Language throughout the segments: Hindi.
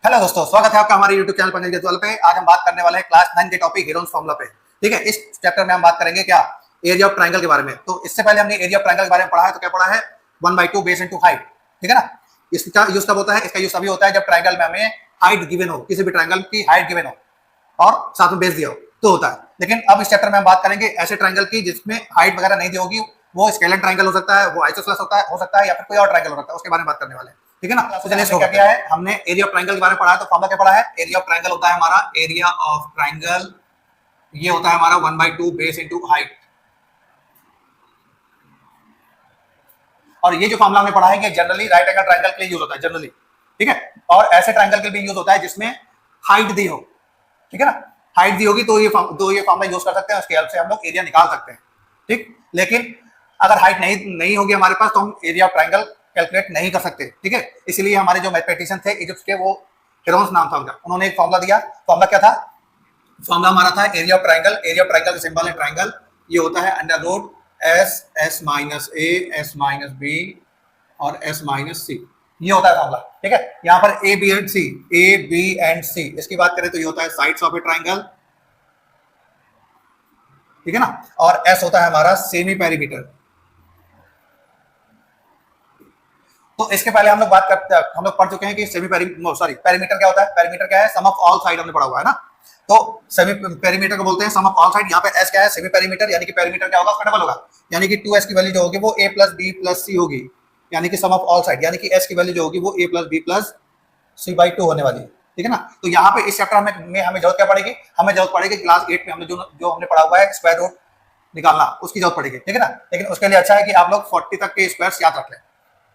हेलो दोस्तों, स्वागत है आपका हमारे YouTube चैनल पंकज गेतवाल पे। आज हम बात करने वाले हैं क्लास 9 के टॉपिक हेरोन्स फार्मूला पे। ठीक है, इस चैप्टर में हम बात करेंगे क्या एरिया ऑफ ट्रायंगल के बारे में। तो इससे पहले हमने एरिया ऑफ ट्रायंगल के बारे में पढ़ा है। तो क्या पढ़ा है? 1/2 बेस इनटू हाइट। ठीक है ना। इसका यूज कब होता है? इसका यूज तभी होता है जब ट्रायंगल में हमें हाइट गिवन हो, किसी भी ट्रायंगल की हाइट गिवन हो और साथ में बेस दिया हो तो होता है। लेकिन अब इस चैप्टर में हम बात करेंगे ऐसे ट्रायंगल की जिसमें हाइट वगैरह नहीं दी होगी। वो स्केलर ट्रायंगल हो सकता है, वो आइसोसेलेस हो सकता है या फिर कोई और ट्रायंगल हो सकता है। उसके बारे में बात करने वाले हैं। ठीक है ना। तो चलिए क्या किया है, हमने एरिया ऑफ ट्रायंगल के बारे में पढ़ा है। तो फॉर्मूला क्या पढ़ा है? एरिया ऑफ ट्रायंगल होता है हमारा एरिया ऑफ ट्रायंगल, ये होता है हमारा 1/2 बेस इनटू हाइट। और ये जो फॉर्मूला हमने पढ़ा है ये जनरली राइट एंगल ट्रायंगल के लिए यूज होता है जनरली। ठीक है, और ऐसे ट्रायंगल के लिए भी यूज होता है जिसमें हाइट दी हो। ठीक है ना, हाइट दी होगी तो ये फॉर्मूला यूज कर सकते हैं, उसके हेल्प से हम लोग एरिया निकाल सकते हैं। ठीक, लेकिन अगर हाइट नहीं होगी हमारे पास तो हम एरिया ऑफ ट्रायंगल कैलकुलेट नहीं कर सकते। ठीक है, इसलिए हमारे जो मैथमेटिशियन थे इजिप्ट के, वो हेरोन्स नाम था उनका, उन्होंने एक फॉर्मूला दिया। फॉर्मूला क्या था? फॉर्मूला हमारा था area of triangle. Area of triangle का सिंबल है ट्रायंगल। ये होता है under root S minus A, S minus B और एस माइनस सी। ये होता है फॉर्मूला। ठीक है, यहाँ पर A B and C, A B and C, इसकी बात करें तो ये होता है साइड्स ऑफ ए ट्रायंगल। ठीक है ना। और एस होता है हमारा सेमी पेरीमीटर। तो इसके पहले हम लोग पढ़ चुके हैं कि पेरीमीटर क्या होता है। पेरीमीटर क्या है? सम ऑफ ऑल साइड हमने पढ़ा हुआ है ना। तो सेमी पेरीमीटर को बोलते हैं सम ऑफ ऑल साइड। यहाँ पे एस क्या है? सेमी पेरीमीटर, यानी कि पेरीमीटर क्या होगा? उसका डबल होगा, यानी कि 2s की वैल्यू जो होगी वो a प्लस बी प्लस सी होगी, यानी कि सम ऑफ ऑल साइड, यानी कि s की वैल्यू जो होगी वो a plus B plus c/2 होने वाली है। ठीक है ना। तो यहाँ पे इस चैप्टर में हमें जरूरत क्या पड़ेगी? हमें जरूरत पड़ेगी क्लास 8 में हमने जो हमने पढ़ा हुआ है स्क्वायर रूट निकालना, उसकी जरूरत पड़ेगी। ठीक है ना। लेकिन उसके लिए अच्छा है कि आप लोग 40 तक के स्क्वायर्स याद रख लें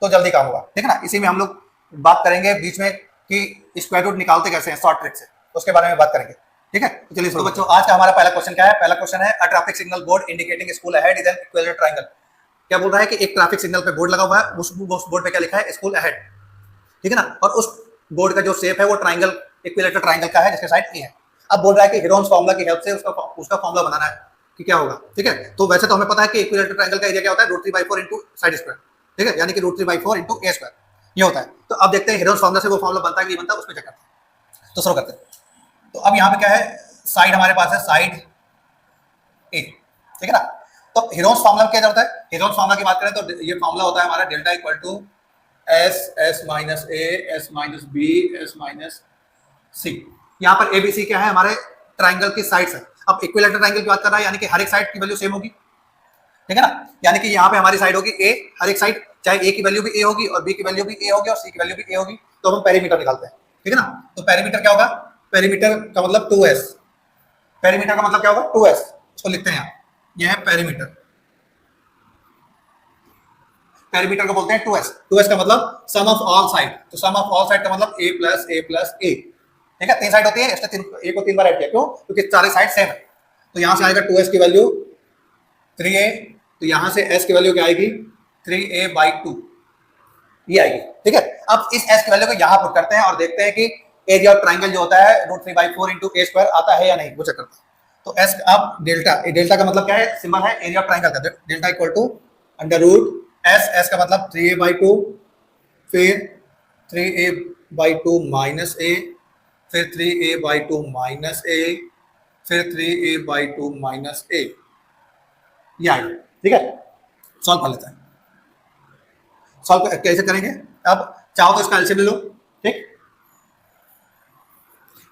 तो जल्दी काम होगा। ठीक है ना। इसी में हम लोग बात करेंगे बीच में कि स्क्वायर रूट निकालते कैसे हैं शॉर्ट ट्रिक से, उसके बारे में बात करेंगे। ठीक है, तो चलिए बच्चों, आज का हमारा पहला क्वेश्चन क्या है? पहला क्वेश्चन है a traffic signal board indicating school ahead is an equilateral triangle. क्या बोल रहा है कि एक ट्रैफिक सिग्नल पे बोर्ड लगा हुआ है, उस बोर्ड पे क्या लिखा है? School ahead. ठीक है ना। और उस बोर्ड का जो शेप है वो ट्रायंगल, इक्विलेटरल ट्रायंगल का है जिसके साइड ए है। अब बोल रहा है कि हेरोन्स फार्मूला की हेल्प से उसका फार्मूला बनाना है कि क्या होगा। ठीक है, तो वैसे तो हमें पता है कि इक्विलेटरल ट्रायंगल का एरिया क्या होता है? √3/4 इंटू साइड स्क्वायर। ठीक है, यानी कि √3/4 इंटू ए स्क्वायर ये होता है। तो अब देखते हैं हेरोन्स फार्मूला से वो फार्मूला बनता है कि नहीं बनता, उसमें चेक करते हैं। तो शुरू करते हैं। तो अब यहाँ पे क्या है? साइड हमारे पास है साइड ए। ठीक है ना। तो हेरोन्स फार्मूला क्या होता है? हेरोन्स फार्मूला की बात करें तो ये फार्मूला होता है हमारा delta equal to S minus A, S minus B, S minus C. यहाँ पर ए बी सी क्या है? हमारे ट्राइंगल की साइड्स है। अब इक्विलेटरल ट्राइंगल की बात कर रहा है, यानी कि हर एक साइड की वैल्यू सेम होगी। ठीक है ना। यानी कि यहाँ पे हमारी साइड होगी ए, हर एक साइड, चाहे ए की वैल्यू भी ए होगी और बी की वैल्यू भी ए होगी और सी की वैल्यू भी ए होगी। तो हम पेरीमीटर निकालते हैं। ठीक है ना। तो पेरीमीटर क्या होगा? पेरीमीटर का मतलब 2s। पेरीमीटर का मतलब क्या होगा? 2s। इसको लिखते हैं यहाँ, यह है पेरीमीटर। पेरीमीटर को बोलते हैं 2s। 2s का मतलब सम ऑफ ऑल साइड। तो सम ऑफ ऑल साइड का मतलब a प्लस ए प्लस ए। ठीक है, तीन साइड होती है, इसलिए a को 3 बार ऐड किया। क्यों? क्योंकि सारे साइड सेम है। तो यहां से आएगा 2s की वैल्यू 3a, तो यहां से s की वैल्यू क्या आएगी? 3a/2 ये आएगी। ठीक है, अब इस s की वैल्यू को यहां पुट करते हैं और देखते हैं कि एरिया ऑफ ट्रायंगल जो होता है √3/4 इंटू ए स्क्वायर आता है या नहीं, वो चेक करते हैं। तो s अब डेल्टा का मतलब क्या है? सिंबल है एरिया ऑफ ट्रायंगल का। Delta equal to under root s का मतलब 3a/2, फिर 3a/2 माइनस ए, फिर 3a/2 माइनस ए, फिर 3a/2 माइनस ए, ये आएगा। ठीक है, सॉल्व कर लेते हैं। सॉल्व कैसे करेंगे? अब चाहो तो इसका एलसीएम ले लो, ठीक,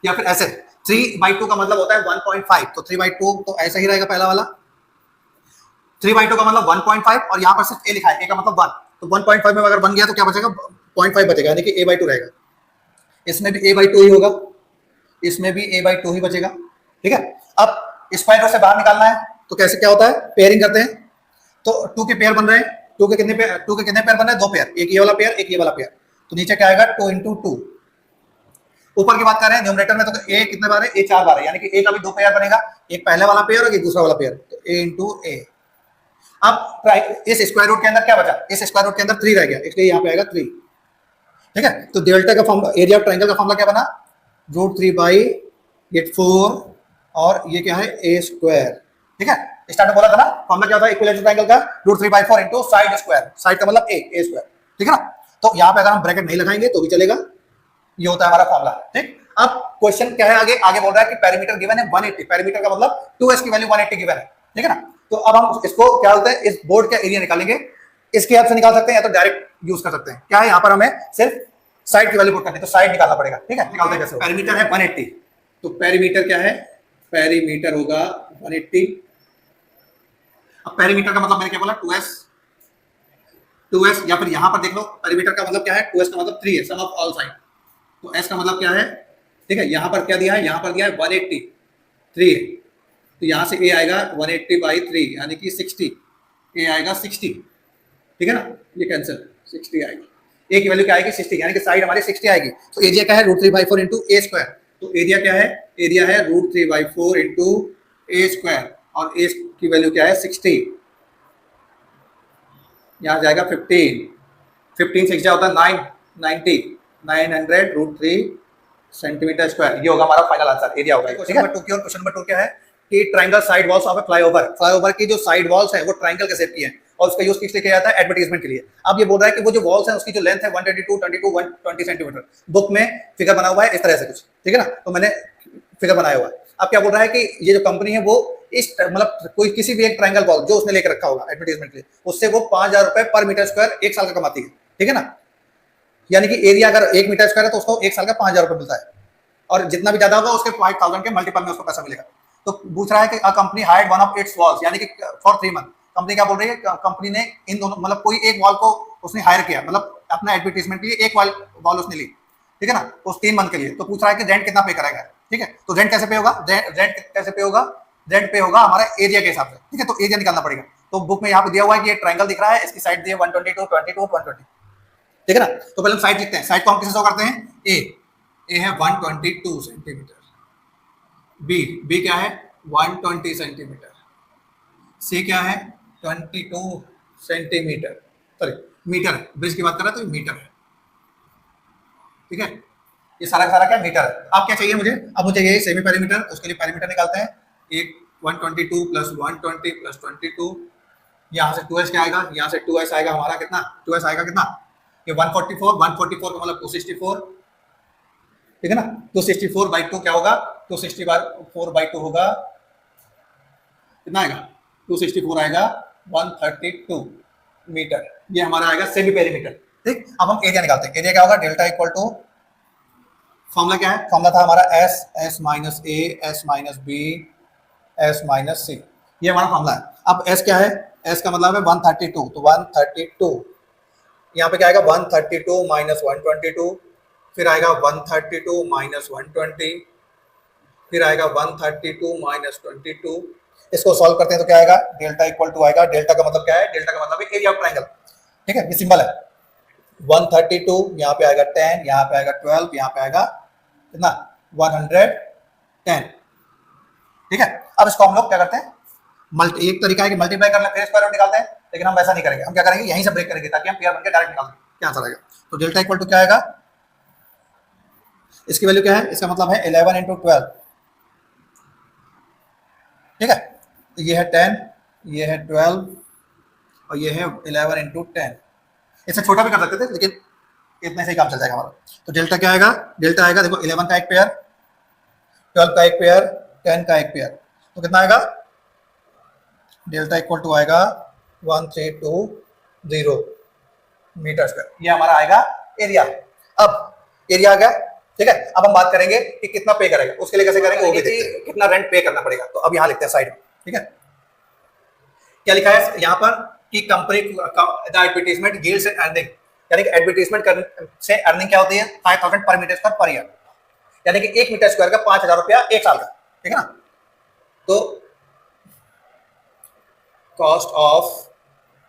या फिर ऐसे 3/2 का मतलब होता है 1.5, तो 3/2 तो ऐसा ही रहेगा पहला वाला। 3/2 का मतलब 1.5 और यहाँ पर सिर्फ a लिखा है, a का मतलब 1, तो 1.5 में अगर बन गया तो क्या बचेगा? 0.5 बचेगा, यानी कि a/2 रहेगा। इसमें भी a/2 ही होगा, इसमें भी a/2 ही बचेगा। ठीक है, अब स्क्वायर रूट से बाहर निकालना है तो कैसे क्या होता है? पेयरिंग करते हैं। तो 2 के पेयर बन रहे हैं। 2 के कितने पेयर बन रहे हैं? 2 पेयर, एक ये वाला पेयर, एक ये वाला पेयर। तो नीचे क्या आएगा? 2 × 2। ऊपर की बात कर रहे हैं न्यूमरेटर में, तो a कितने बार है? a 4 बार है, यानी कि a का भी 2 पेयर बनेगा, एक पहले वाला पेयर और एक दूसरा वाला पेयर, तो a × a। अब इस स्क्वायर रूट के अंदर क्या बचा? इस स्क्वायर रूट के अंदर 3 रह गया, इसलिए यहाँ पे आएगा 3। ठीक है, तो डेल्टा का फॉर्मूला, एरिया ऑफ ट्रायंगल का फॉर्मूला क्या बना? √3/4 और ये क्या है? a square. ठीक है, स्टार्ट में बोला था ना फॉर्मूला क्या था इक्विलेटरल ट्रायंगल का? √3/4 इंटू साइड स्क्वायर। साइड का मतलब a स्क्वायर। ठीक है ना। तो यहाँ पे अगर हम ब्रैकेट नहीं लगाएंगे तो भी चलेगा, ये होता है हमारा फॉर्मूला। ठीक, अब क्वेश्चन क्या है, आगे आगे बोल रहा है कि पेरीमीटर गिवन है 180, पेरीमीटर का मतलब 2s की वैल्यू 180 गिवन है, ठीक है ना। तो अब हम इसको क्या होता है, इस बोर्ड का एरिया निकालेंगे, इसके हेल्प से निकाल सकते हैं या तो डायरेक्ट यूज कर सकते हैं। क्या है, यहाँ पर हमें सिर्फ साइड की वैल्यू पुट करनी है, तो साइड निकालना पड़ेगा। ठीक है, निकालते हैं कैसे। पेरीमीटर है 180, तो पेरीमीटर क्या है, पेरीमीटर होगा 180। अब पेरीमीटर का मतलब मैंने क्या बोला, 2s, या फिर यहां पर देख लो, पेरीमीटर का मतलब क्या है, 2s का मतलब 3 है, सम ऑफ ऑल साइड। तो s का मतलब क्या है, ठीक है, यहां पर क्या दिया है, यहां पर दिया है 180, 3 है, तो यहां से a आएगा 180 बाई 3 यानी कि 60, a आएगा 60, ठीक है ना, ये कैंसिल, 60 आएगी, a की वैल्यू क्या आएगी 60, यानी कि साइड हमारी 60 आएगी। तो एरिया क्या है, √3/4 इंटू ए स्क्वायर। तो एरिया क्या है, एरिया है √3/4 इंटू ए स्क्वायर, और a की वैल्यू क्या है 60, यहाँ जाएगा 15, 15 6 होता है 990, 900 √3 सेंटीमीटर स्क्वायर। ये होगा हमारा फाइनल आंसर, एरिया होगा। क्वेश्चन नंबर 2 की, और क्वेश्चन नंबर 2 क्या है कि triangle side walls of A flyover, flyover की जो साइड वॉल्स है वो ट्रायंगल के शेप की है, और उसका यूज किस लिए किया जाता है, एडवर्टाइजमेंट के लिए। अब ये बोल रहा है कि वो जो वॉल्स है उसकी जो लेंथ है 122, 120 सेंटीमीटर, बुक में फिगर बना हुआ है इस तरह से कुछ, ठीक है ना, तो मैंने फिगर बनाया हुआ है। अब क्या बोल रहा है कि ये जो कंपनी है वो इस मतलब कोई किसी भी एक ट्रायंगल वॉल जो उसने लेकर रखा होगा एडवर्टाइजमेंट के लिए, उससे वो 5000 रुपए पर मीटर स्क्वायर एक साल का कमाती है, ठीक है ना। यानी कि एरिया अगर 1 मीटर स्क्वायर है तो उसको एक साल का 5000 रुपए मिलता है, और जितना भी ज्यादा होगा उसके 5000 के मल्टीपल में उसको पैसा मिलेगा। तो पूछ रहा है कि a company hired one of it's walls, यानी कि फॉर 3 मंथ। कंपनी क्या बोल रही है, कंपनी ने इन दोनों मतलब कोई एक वॉल को उसने हायर किया, मतलब अपना एडवर्टाइजमेंट के लिए एक वॉल उसने ली, ठीक है ना, उस 3 मंथ के लिए। तो पूछ रहा है कि रेंट कितना पे करेगा, ठीक है। तो रेंट कैसे पे होगा, रेंट कैसे पे होगा, रेंट पे होगा हमारा एरिया के हिसाब से, ठीक है। तो एरिया निकालना पड़ेगा। तो बुक में यहाँ पे दिया हुआ है कि ये ट्रायंगल दिख रहा है, इसकी साइड दी है 122, 22, 120, ठीक है ना। तो पहले हम साइड लिखते हैं, साइड को हम किससे शो करते हैं, ए है 122 सेंटीमीटर, बी क्या है 120 सेंटीमीटर, सी क्या है 22 सेंटीमीटर, सॉरी मीटर, ब्रिज की बात कर रहा है तो मीटर है, ठीक है। ये सारा का सारा क्या मीटर है। अब क्या चाहिए मुझे, अब मुझे ये सेमी पेरीमीटर, उसके लिए पेरीमीटर निकालते हैं। एक 122 प्लस 120 प्लस 22, यहाँ से 2s क्या आएगा, यहाँ से 2s आएगा हमारा कितना, 2s आएगा कितना, ये 144, 144 का मतलब 264, ठीक है ना। 264 बाई 2 क्या होगा, 264 बाई 2 होगा कितना आएगा, 264 आएगा 132 मीटर, ये हमारा आएगा सेमी पेरीमीटर, ठीक। अब हम एरिया निकालते हैं, एरिया क्या होगा, डेल्टा इक्वल टू, फॉर्मूला क्या है, फॉर्मूला था हमारा S minus A S minus B S minus C, ये हमारा फॉर्मूला है। अब एस क्या है, एस का मतलब है 132, तो 132 यहाँ पे क्या आएगा 132 माइनस 122, फिर आएगा 132 माइनस 120, फिर आएगा 132 माइनस 22। इसको सॉल्व करते हैं तो क्या आएगा, डेल्टा इक्वल टू आएगा, डेल्टा का मतलब क्या है, डेल्टा का मतलब है एरिया ऑफ ट्रायंगल, ठीक है, ये सिंबल है। 132 यहाँ पे आएगा 10, यहाँ पे आएगा 12, यहाँ पे आएगा कितना 110, ठीक है। अब इसको हम लोग क्या करते हैं, मल्टी, एक तरीका है कि मल्टीप्लाई कर लें फिर स्क्वायर रूट निकालते हैं, लेकिन हम वैसा नहीं करेंगे, हम क्या करेंगे यहीं से ब्रेक करेंगे ताकि हम पेयर बनकर डायरेक्ट निकाल दें, क्या आंसर आएगा। तो डेल्टा इक्वल टू क्या आएगा, इसकी वैल्यू क्या है, इसका मतलब है 11 इंटू 12, ठीक है। तो ये है 10, ये है 12 और ये है 11 इंटू 10, इससे छोटा भी कर सकते थे लेकिन इतने से ही काम चल जाएगा हमारा। तो डेल्टा क्या आएगा, डेल्टा आएगा देखो 11 का एक पेयर, 12 का एक पेयर, 10 का एक पेयर, तो कितना आएगा, डेल्टा इक्वल टू आएगा 1320 मीटर स्क्वायर, ये हमारा आएगा एरिया। अब एरिया आ गया, ठीक है। अब हम बात करेंगे कि कितना पे करेगा, उसके लिए कैसे करेंगे वो भी देखते हैं, कितना रेंट पे करना पड़ेगा। तो अब यहाँ लिखते हैं साइड में, ठीक है। क्या लिखा है यहाँ पर कि company the advertisement yields and earning, यानी कि एडवर्टाइजमेंट से अर्निंग क्या होती है 5000 पर मीटर स्क्वायर पर ईयर, यानी कि 1 मीटर स्क्वायर का 5000 रुपया एक साल का, ठीक है ना। तो cost of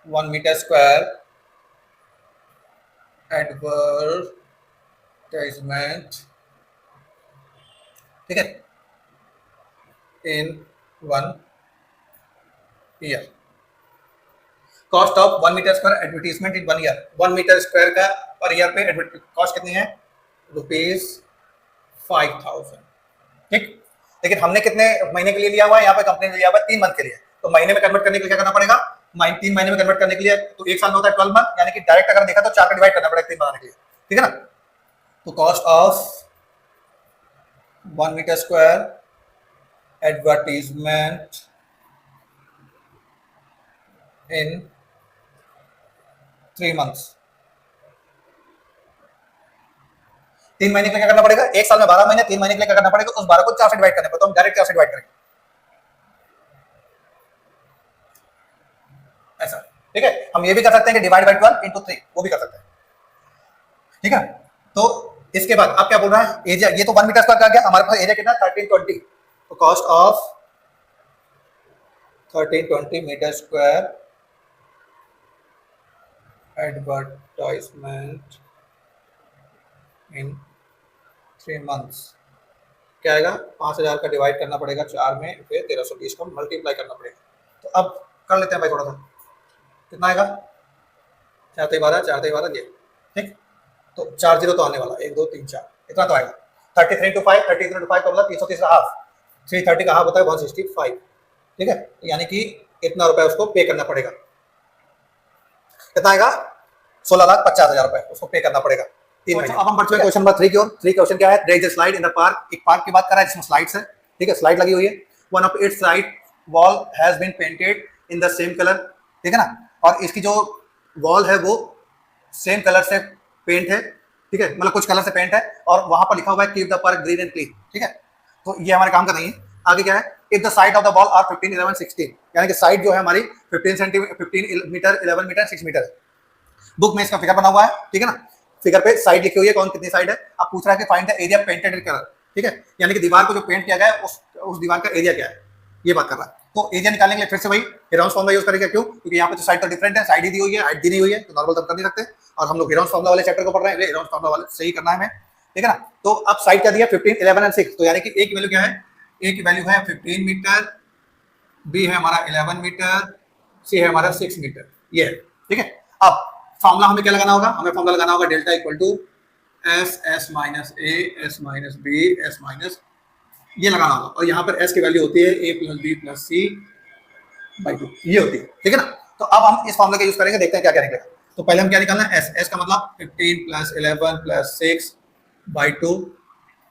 1 metre square advertisement, ठीक है, in 1 year, cost of 1 metre square advertisement in 1 year, 1 metre square का पर ईयर पे कॉस्ट कितनी है, ₹5000, ठीक। लेकिन हमने कितने महीने के लिए लिया हुआ है, यहाँ पे कंपनी ने लिया हुआ है 3 मंथ के लिए, तो महीने में कन्वर्ट करने के लिए क्या करना पड़ेगा, 3 महीने में कन्वर्ट करने के लिए तो एक साल में होता है 12 मंथ, यानी कि डायरेक्ट अगर देखा तो 4 का डिवाइड करना पड़ेगा 3 बनाने के लिए, ठीक है ना। तो cost of 1 metre square advertisement in 3 months. 3 महीने के लिए क्या करना पड़ेगा? एक साल में 12 महीने, 3 महीने के लिए क्या करना पड़ेगा? उस 12 को 4 से डिवाइड करने पर, तो हम डायरेक्ट 4 से डिवाइड करेंगे ऐसा। ठीक है, हम ये भी कर सकते हैं कि डिवाइड बाई 12 इंटू 3, वो भी कर सकते हैं। ठीक है, तो इसके बाद आप क्या बोल रहा है? एरिया, ये तो 1 मीटर स्क्वायर का गया, हमारे पास एरिया कितना? 1320। तो cost of 1320 metre square advertisement in 3 months क्या आएगा? 5000 का डिवाइड करना पड़ेगा 4 में, फिर 1320 का मल्टीप्लाई करना पड़ेगा। तो अब कर लेते हैं भाई थोड़ा सा, कितना आएगा? 4 3 12, 4 3 12 ये। ठीक, तो 4 0 तो आने वाला, 1 2 3 4, इतना तो आएगा। 33 to 5, 33 to 5 का मतलब 330 का हाफ, 330 का हाफ होता है 165। ठीक है, तो यानी कि इतना रुपए उसको पे करना पड़ेगा। कितना आएगा? 16,50,000 रुपए उसको पे करना पड़ेगा 3 महीने। अब हम बढ़ते हैं क्वेश्चन नंबर 3 की ओर। 3 क्वेश्चन क्या है? There is a slide in the park. एक पार्क की बात कर रहा है जिसमें स्लाइड्स है। ठीक है, स्लाइड लगी हुई है। One of its side wall has been painted in the same colour. ठीक है ना, और इसकी जो वॉल है वो सेम कलर से पेंट है। ठीक है, मतलब कुछ कलर से पेंट है, और वहां पर लिखा हुआ है keep the park green and clean. ठीक है, तो ये हमारे काम का नहीं है। आगे क्या है? If the side of the ball are 15 11 16, यानी कि साइड जो है हमारी 15 सेंटीमीटर 15 मीटर 11 मीटर 6 मीटर है। बुक में इसका फिगर बना हुआ है। ठीक है ना, फिगर पे साइड लिखी हुई है, कौन कितनी साइड है। अब पूछ रहा है कि find the area painted colour. ठीक है, यानी कि दीवार को जो पेंट किया गया है उस दीवार का एरिया क्या है, ये बात कर रहा है। तो एरिया निकालने के लिए फिर से वही हेरोन्स फॉर्मूला यूज करेंगे। क्यों? क्योंकि यहाँ पे तो साइड तो डिफरेंट है, साइड ही दी हुई है, हाइट दी नहीं हुई है, तो नॉर्मल तो कर नहीं सकते। और हम लोग हेरोन्स फॉर्मूला वाले चैप्टर को पढ़ रहे हैं, हेरोन्स फॉर्मूला वाले सही करना है हमें। ठीक है ना, तो अब साइड क्या दिया? 15 11 एंड 6, तो यानी कि ए की वैल्यू क्या है? ए की वैल्यू है 15 मीटर, बी है हमारा 11 मीटर, सी है हमारा 6 मीटर, ये है। ठीक है, अब फॉर्मूला हमें क्या लगाना होगा? हमें फॉर्मूला लगाना होगा delta equal to S S minus A S minus B S minus, ये लगाना होगा। और यहाँ पर एस की वैल्यू होती है A plus B plus C by 2, ये होती है। ठीक है ना, तो अब हम इस फॉर्मूला का यूज करेंगे, देखते हैं क्या क्या निकलेगा। तो पहले हम क्या निकालना है? एस। एस का मतलब 15 प्लस 11 प्लस 6 बाई 2,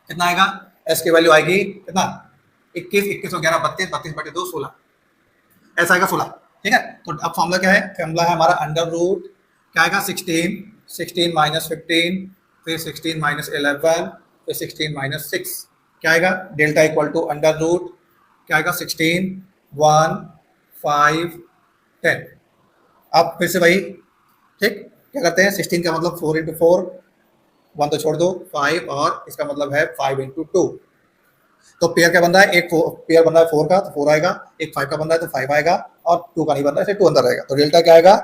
कितना आएगा? एस की वैल्यू आएगी कितना? 21 21 और 11 32, 32 बटे 2 16, ऐसा आएगा 16। ठीक है, तो अब फॉर्मूला क्या है? फॉर्मूला है हमारा अंडर रूट क्या आएगा? 16 16 माइनस 15, फिर 16 माइनस 11, फिर 16 माइनस 6, क्या आएगा? Delta equal to under root क्या आएगा? 16 1 5 10। अब फिर से वही, ठीक, क्या करते हैं? 16 का मतलब 4 इंटू 4, 1 तो छोड़ दो, 5, और इसका मतलब है 5 इंटू 2। तो पेयर क्या बन रहा है? एक पेयर बन रहा है 4 का, तो 4 आएगा। एक 5 का बन रहा है तो 5 आएगा, और 2 का नहीं बन रहा है, 2 अंदर आएगा। तो डेल्टा क्या आएगा?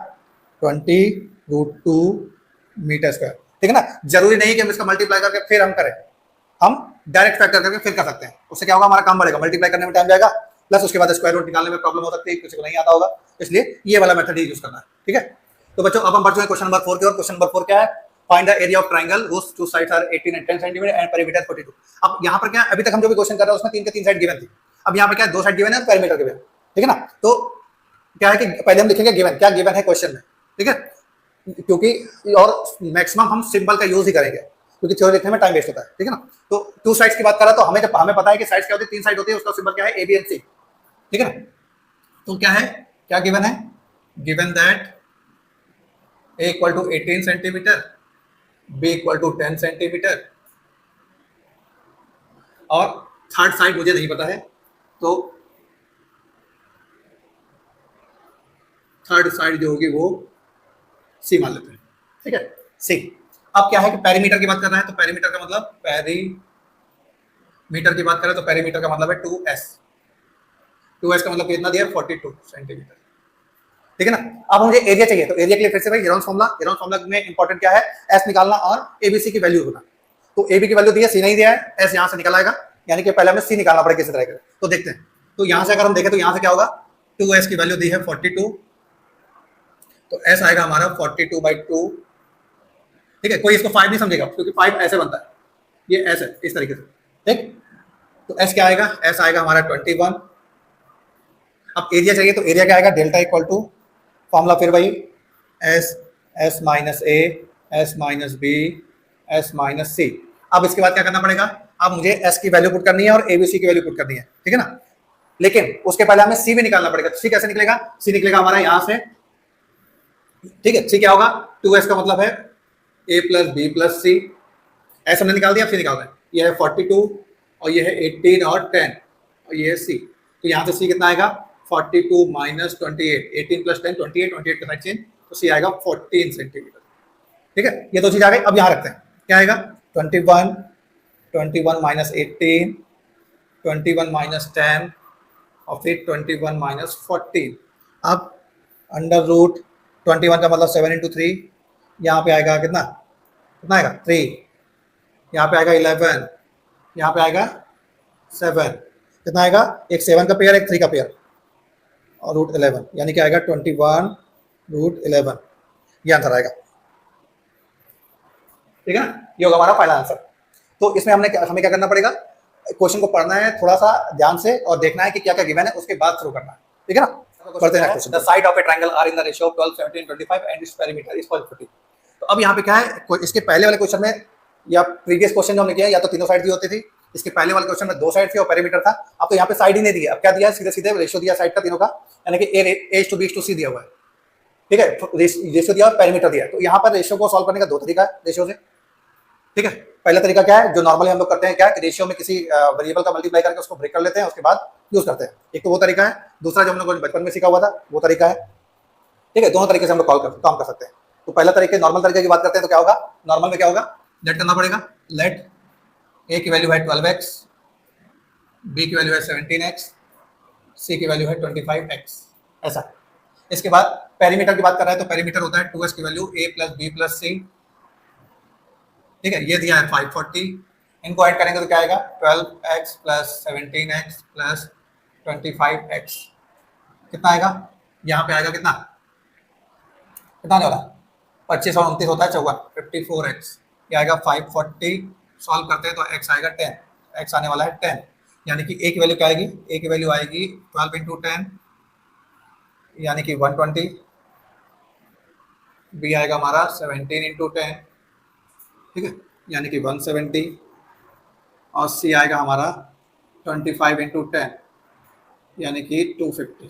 20√2 मीटर स्क्वायर। ठीक है ना, जरूरी नहीं कि हम इसका मल्टीप्लाई करके फिर हम करें, हम डायरेक्ट फैक्टर करके फिर कर सकते हैं। उससे क्या होगा? हमारा काम बढ़ेगा, मल्टीप्लाई करने में टाइम जाएगा, प्लस उसके बाद स्क्वायर रूट निकालने में प्रॉब्लम हो सकती है, किसी को नहीं आता होगा, इसलिए ये वाला मेथड ही यूज करना है। ठीक है, तो बच्चों अब हम बढ़ चुके हैं क्वेश्चन नंबर 4 की ओर। क्वेश्चन नंबर 4 क्या है? Find the area of triangle whose two sides are 18 and 10 centimetre and perimeter 42। अब यहाँ पर क्या है? अभी तक हम जो भी क्वेश्चन कर रहे हैं उसमें 3 के 3 साइड गिवन थी। अब यहाँ पे क्या है? 2 साइड गिवन है और पेरीमीटर गिवन। ठीक है ना, तो क्या है कि पहले हम लिखेंगे गिवन, क्या गिवन है क्वेश्चन में। ठीक है, क्योंकि और मैक्सिमम हम सिंबल का यूज ही करेंगे, क्योंकि थ्योरी लिखने में टाइम वेस्ट होता है। ठीक है ना, तो 2 साइड्स की बात कर रहा तो हमें पता है कि साइड्स क्या होती है? 3 साइड होती है, उसका सिंबल क्या है? A B and C. ठीक है ना, तो क्या है? क्या गिवन है? Given that A equal to 18 centimetre, B equal to 10 centimetre, और थर्ड साइड मुझे नहीं पता है, तो थर्ड साइड जो होगी वो सी मान लेते हैं। ठीक है, सी। अब क्या है कि पेरीमीटर की बात कर रहे हैं, तो पेरीमीटर का मतलब पेरीमीटर की बात करें तो पेरीमीटर का मतलब है 2s। 2s का मतलब कितना दिया? 42 सेंटीमीटर। ठीक है ना, अब मुझे एरिया चाहिए, तो एरिया के लिए फिर से भाई हेरोन्स फॉर्मूला। हेरोन्स फॉर्मूला में इंपॉर्टेंट क्या है? एस निकालना और एबीसी की वैल्यू होना। तो एबी की वैल्यू दी है, सी नहीं दिया है, एस यहाँ से निकल आएगा, यानी कि पहले हमें सी निकालना पड़ेगा किसी तरह का। तो देखते हैं, तो यहाँ से अगर हम देखें तो यहाँ से क्या होगा? 2s की वैल्यू दी है 42, तो एस आएगा हमारा 42/2। ठीक है, कोई इसको 5 नहीं समझेगा, क्योंकि 5 ऐसे बनता है, ये एस है इस तरीके से। ठीक, तो एस क्या आएगा? एस आएगा हमारा 21। अब एरिया चाहिए, तो एरिया क्या आएगा? डेल्टा इक्वल टू फॉर्मूला फिर वही, S S minus A S minus B S minus C. अब इसके बाद क्या करना पड़ेगा, अब मुझे एस की वैल्यू पुट करनी है और एबीसी की वैल्यू पुट करनी है, ठीक है ना। लेकिन उसके पहले हमें सी भी निकालना पड़ेगा। सी कैसे निकलेगा, सी निकलेगा हमारा यहां से, ठीक है। सी क्या होगा, 2s का मतलब है a plus B plus C. S हमने निकाल दिया, सी निकाल रहे हैं। ये है 42 और ये है 18 और 10 और ये है सी। तो यहाँ से सी कितना आएगा, 42 माइनस 28, 18 प्लस 10 28, 28 का साइड चेंज, तो सी आएगा 14 सेंटीमीटर, ठीक है। ये दो चीज आ गई। अब यहाँ रखते हैं, क्या आएगा 21, 21 माइनस 18, 21 माइनस 10 और फिर 21 माइनस 14। अब अंडर रूट 21 का मतलब 7 इंटू 3, यहाँ पे आएगा कितना, कितना आएगा 3, यहाँ पे आएगा 11, यहाँ पे आएगा 7, कितना आएगा, एक 7 का पेयर एक 3 का पेयर और रूट 11, यानी कि आएगा 21 रूट 11, ये आंसर आएगा, ठीक है ना। ये होगा हमारा पहला आंसर। तो इसमें हमें क्या करना पड़ेगा, क्वेश्चन को पढ़ना है थोड़ा सा ध्यान से और देखना है कि क्या क्या गिवन है, उसके बाद शुरू करना है, ठीक है ना। पढ़ते हैं question. The side of a triangle are in the ratio of 12, 17, 25 and its perimeter is 40। तो अब यहाँ पे क्या है, इसके पहले वाले क्वेश्चन में या प्रीवियस क्वेश्चन जो हमने किया, या तो तीनों साइड दी होती थी, इसके पहले वाले क्वेश्चन में 2 साइड थी और पेरीमीटर था। अब तो यहाँ पे साइड ही नहीं दिया, अब क्या दिया, सीधे सीधे रेशियो दिया साइड का तीनों का, यानी कि a to b to c दिया हुआ है, ठीक है। रेशियो दिया और पेरीमीटर दिया। तो यहाँ पर रेशियो को सॉल्व करने का 2 तरीका है रेशियो से, ठीक है। पहला तरीका क्या है, जो नॉर्मली हम लोग करते हैं, क्या है, रेशियो में किसी वेरिएबल का मल्टीप्लाई करके उसको ब्रेक कर लेते हैं, उसके बाद यूज करते हैं। एक तो वो तरीका है, दूसरा जो हम लोग बचपन में सीखा हुआ था वो तरीका है, ठीक है। दोनों तरीके से हम लोग काम कर सकते हैं। तो पहला तरीके नॉर्मल तरीके की बात करते हैं, तो क्या होगा, नॉर्मल में क्या होगा, लेट करना पड़ेगा। लेट ए की वैल्यू है 12x, बी की वैल्यू है 17x, सी की वैल्यू है 25x, ऐसा। इसके बाद पेरीमीटर की बात कर रहे हैं, तो पेरीमीटर होता है 2s की value a plus B plus C, ठीक है। ये दिया है 540, इनको ऐड करेंगे तो क्या आएगा 12x plus 17x plus 25x, कितना आएगा, यहाँ पे आएगा कितना, कितना आने वाला, 25 और 29 होता है 54, 54x, ये आएगा 540। सॉल्व करते हैं तो x आएगा 10, x आने वाला है 10, यानी कि a की वैल्यू क्या आएगी, a की वैल्यू आएगी 12 इंटू 10 यानी कि 120, b आएगा हमारा 17 इंटू 10, ठीक है, यानी कि 170 और c आएगा हमारा 25 इंटू 10 यानी कि 250।